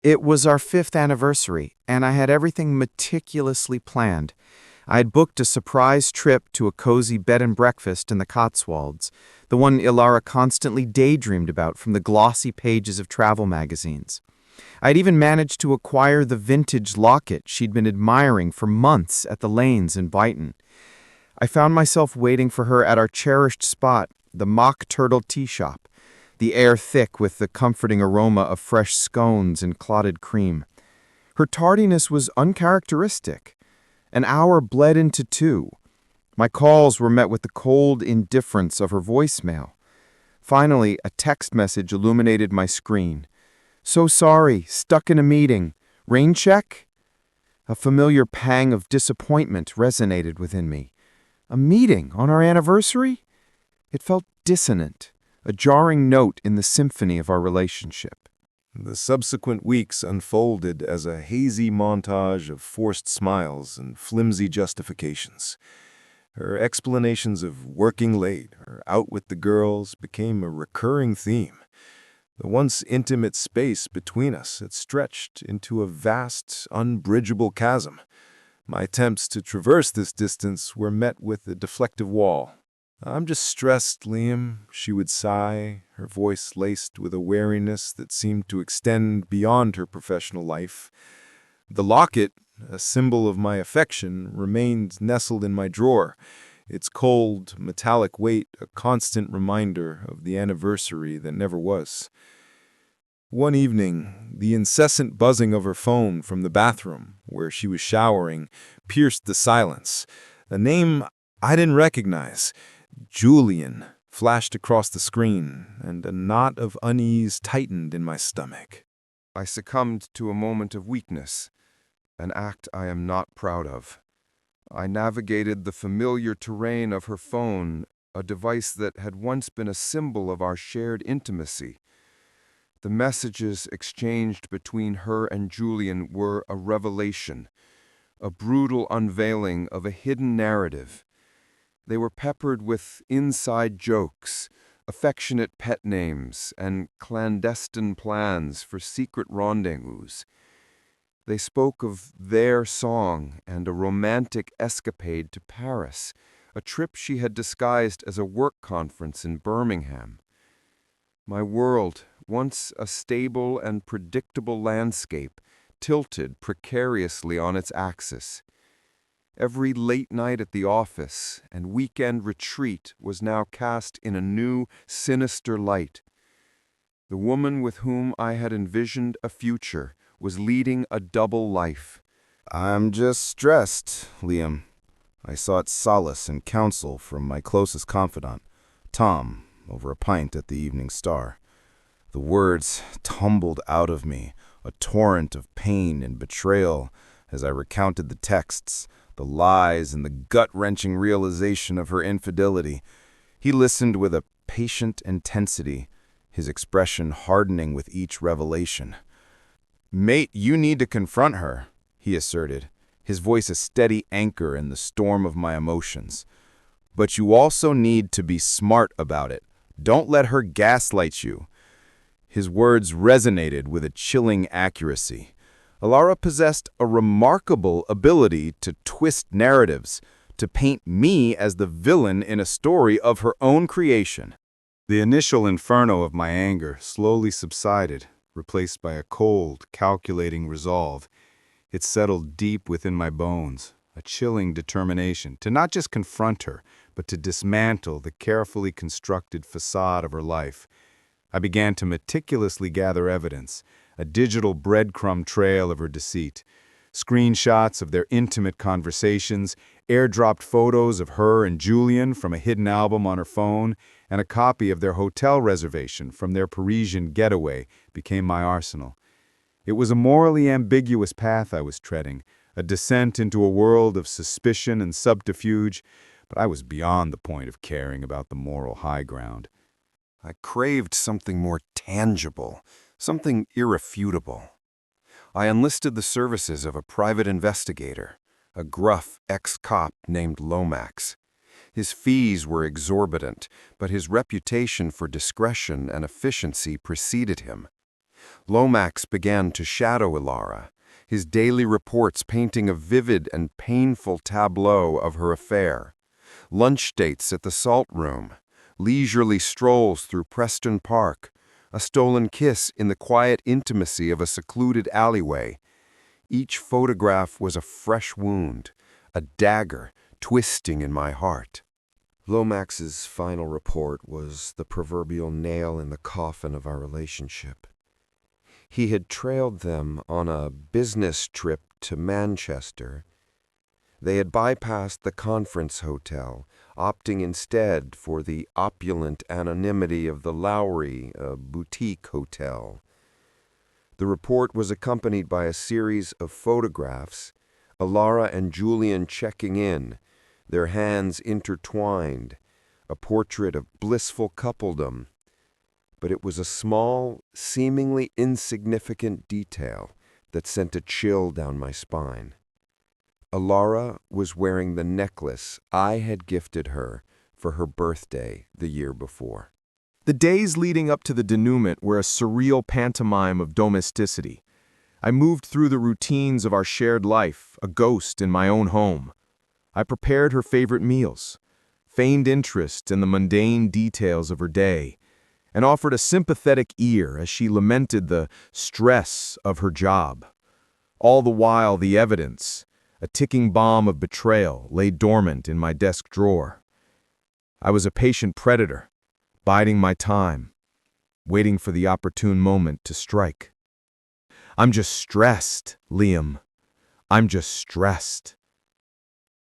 It was our 5th anniversary, and I had everything meticulously planned. I had booked a surprise trip to a cozy bed and breakfast in the Cotswolds, the one Ilara constantly daydreamed about from the glossy pages of travel magazines. I had even managed to acquire the vintage locket she'd been admiring for months at the Lanes in Brighton. I found myself waiting for her at our cherished spot, the Mock Turtle Tea Shop, the air thick with the comforting aroma of fresh scones and clotted cream. Her tardiness was uncharacteristic. An hour bled into 2. My calls were met with the cold indifference of her voicemail. Finally, a text message illuminated my screen. "So sorry, stuck in a meeting. Rain check?" A familiar pang of disappointment resonated within me. A meeting on our anniversary? It felt dissonant, a jarring note in the symphony of our relationship. The subsequent weeks unfolded as a hazy montage of forced smiles and flimsy justifications. Her explanations of working late or out with the girls became a recurring theme. The once intimate space between us had stretched into a vast, unbridgeable chasm. My attempts to traverse this distance were met with a deflective wall. "I'm just stressed, Liam," she would sigh, her voice laced with a wariness that seemed to extend beyond her professional life. The locket, a symbol of my affection, remained nestled in my drawer, its cold, metallic weight a constant reminder of the anniversary that never was. One evening, the incessant buzzing of her phone from the bathroom, where she was showering, pierced the silence. A name I didn't recognize, Julian, flashed across the screen, and a knot of unease tightened in my stomach. I succumbed to a moment of weakness, an act I am not proud of. I navigated the familiar terrain of her phone, a device that had once been a symbol of our shared intimacy. The messages exchanged between her and Julian were a revelation, a brutal unveiling of a hidden narrative. They were peppered with inside jokes, affectionate pet names, and clandestine plans for secret rendezvous. They spoke of their song and a romantic escapade to Paris, a trip she had disguised as a work conference in Birmingham. My world, once a stable and predictable landscape, tilted precariously on its axis. Every late night at the office and weekend retreat was now cast in a new, sinister light. The woman with whom I had envisioned a future was leading a double life. "I'm just stressed, Liam." I sought solace and counsel from my closest confidant, Tom, over a pint at the Evening Star. The words tumbled out of me, a torrent of pain and betrayal, as I recounted the texts, the lies, and the gut-wrenching realization of her infidelity. He listened with a patient intensity, his expression hardening with each revelation. "Mate, you need to confront her," he asserted, his voice a steady anchor in the storm of my emotions. "But you also need to be smart about it. Don't let her gaslight you." His words resonated with a chilling accuracy. Ilara possessed a remarkable ability to twist narratives, to paint me as the villain in a story of her own creation. The initial inferno of my anger slowly subsided, replaced by a cold, calculating resolve. It settled deep within my bones, a chilling determination to not just confront her, but to dismantle the carefully constructed facade of her life. I began to meticulously gather evidence, a digital breadcrumb trail of her deceit, screenshots of their intimate conversations, airdropped photos of her and Julian from a hidden album on her phone, and a copy of their hotel reservation from their Parisian getaway became my arsenal. It was a morally ambiguous path I was treading, a descent into a world of suspicion and subterfuge, but I was beyond the point of caring about the moral high ground. I craved something more tangible, something irrefutable. I enlisted the services of a private investigator, a gruff ex-cop named Lomax. His fees were exorbitant, but his reputation for discretion and efficiency preceded him. Lomax began to shadow Ilara, his daily reports painting a vivid and painful tableau of her affair. Lunch dates at the Salt Room, leisurely strolls through Preston Park, a stolen kiss in the quiet intimacy of a secluded alleyway. Each photograph was a fresh wound, a dagger twisting in my heart. Lomax's final report was the proverbial nail in the coffin of our relationship. He had trailed them on a business trip to Manchester. They had bypassed the conference hotel, opting instead for the opulent anonymity of the Lowry, a boutique hotel. The report was accompanied by a series of photographs, Ilara and Julian checking in, their hands intertwined, a portrait of blissful coupledom. But it was a small, seemingly insignificant detail that sent a chill down my spine. Ilara was wearing the necklace I had gifted her for her birthday the year before. The days leading up to the denouement were a surreal pantomime of domesticity. I moved through the routines of our shared life, a ghost in my own home. I prepared her favorite meals, feigned interest in the mundane details of her day, and offered a sympathetic ear as she lamented the stress of her job. All the while, the evidence, a ticking bomb of betrayal, lay dormant in my desk drawer. I was a patient predator, biding my time, waiting for the opportune moment to strike. I'm just stressed, Liam. I'm just stressed.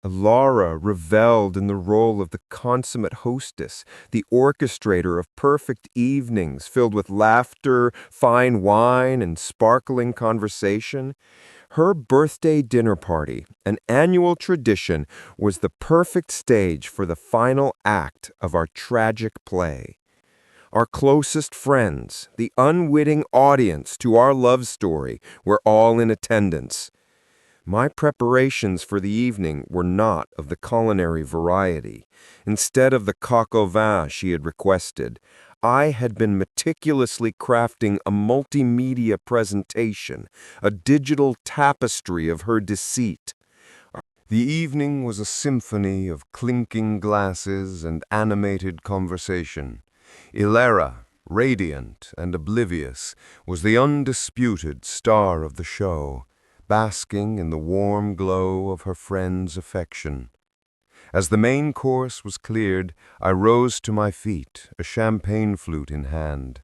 Ilara reveled in the role of the consummate hostess, the orchestrator of perfect evenings filled with laughter, fine wine, and sparkling conversation. Her birthday dinner party, an annual tradition, was the perfect stage for the final act of our tragic play. Our closest friends, the unwitting audience to our love story, were all in attendance. My preparations for the evening were not of the culinary variety. Instead of the coq au vin she had requested, I had been meticulously crafting a multimedia presentation, a digital tapestry of her deceit. The evening was a symphony of clinking glasses and animated conversation. Ilara, radiant and oblivious, was the undisputed star of the show, basking in the warm glow of her friend's affection. As the main course was cleared, I rose to my feet, a champagne flute in hand.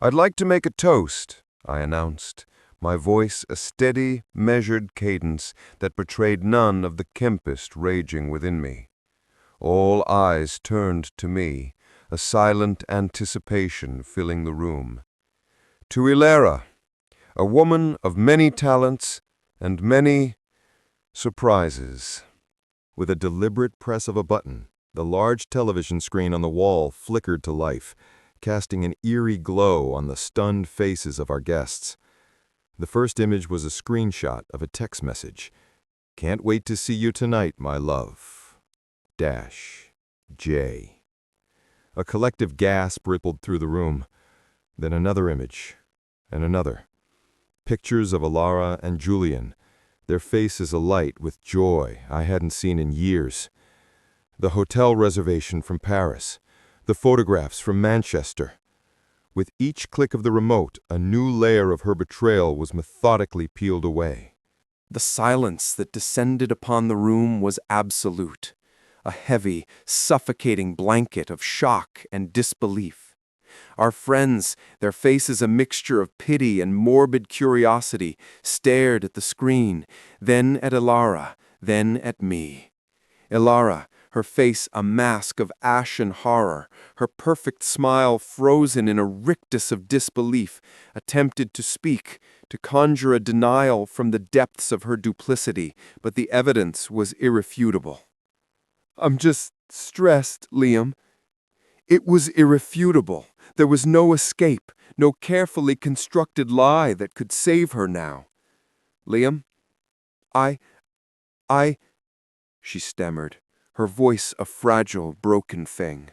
"I'd like to make a toast," I announced, my voice a steady, measured cadence that betrayed none of the Kempist raging within me. All eyes turned to me, a silent anticipation filling the room. "To Ilara, a woman of many talents and many surprises." With a deliberate press of a button, the large television screen on the wall flickered to life, casting an eerie glow on the stunned faces of our guests. The first image was a screenshot of a text message. "Can't wait to see you tonight, my love. J." A collective gasp rippled through the room. Then another image, and another. Pictures of Ilara and Julian, their faces alight with joy I hadn't seen in years. The hotel reservation from Paris, the photographs from Manchester. With each click of the remote, a new layer of her betrayal was methodically peeled away. The silence that descended upon the room was absolute, a heavy, suffocating blanket of shock and disbelief. Our friends, their faces a mixture of pity and morbid curiosity, stared at the screen, then at Ilara, then at me. Ilara, her face a mask of ashen horror, her perfect smile frozen in a rictus of disbelief, attempted to speak, to conjure a denial from the depths of her duplicity, but the evidence was irrefutable. "I'm just stressed, Liam." It was irrefutable. There was no escape, no carefully constructed lie that could save her now. "Liam, I, she stammered, her voice a fragile, broken thing.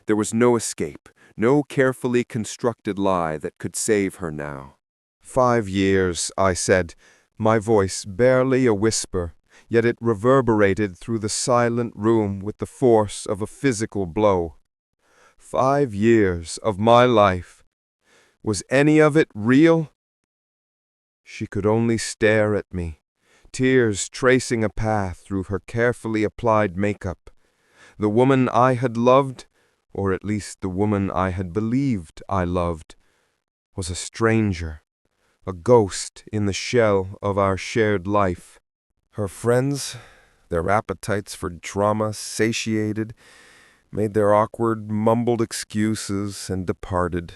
There was no escape, No carefully constructed lie that could save her now. 5 years, I said, my voice barely a whisper, yet it reverberated through the silent room with the force of a physical blow. 5 years of my life. Was any of it real? She could only stare at me, tears tracing a path through her carefully applied makeup. The woman I had loved, or at least the woman I had believed I loved, was a stranger, a ghost in the shell of our shared life. Her friends, their appetites for drama satiated, made their awkward, mumbled excuses and departed,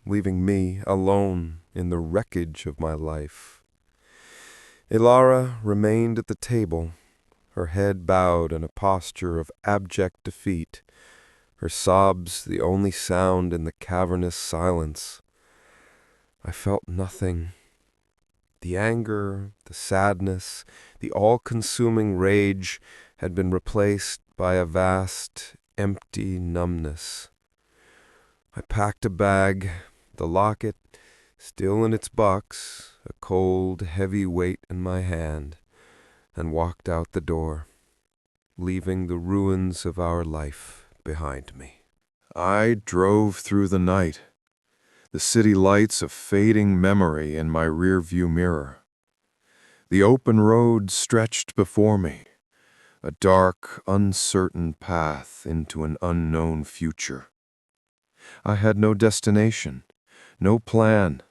leaving me alone in the wreckage of my life. Ilara remained at the table, her head bowed in a posture of abject defeat, her sobs the only sound in the cavernous silence. I felt nothing. The anger, the sadness, the all-consuming rage had been replaced by a vast, empty numbness. I packed a bag, the locket still in its box, a cold, heavy weight in my hand, and walked out the door, leaving the ruins of our life behind me. I drove through the night, the city lights a fading memory in my rear-view mirror. The open road stretched before me, a dark, uncertain path into an unknown future. I had no destination, no plan,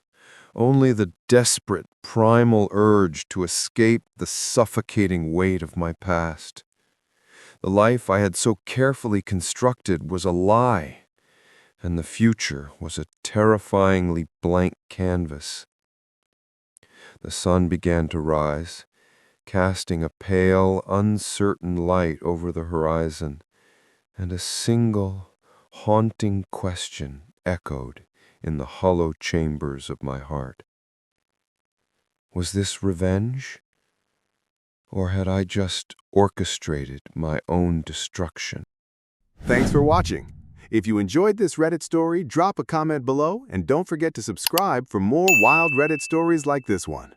only the desperate, primal urge to escape the suffocating weight of my past. The life I had so carefully constructed was a lie, and the future was a terrifyingly blank canvas. The sun began to rise, casting a pale, uncertain light over the horizon, and a single, haunting question echoed in the hollow chambers of my heart. Was this revenge? Or had I just orchestrated my own destruction? Thanks for watching. If you enjoyed this Reddit story, drop a comment below and don't forget to subscribe for more wild Reddit stories like this one.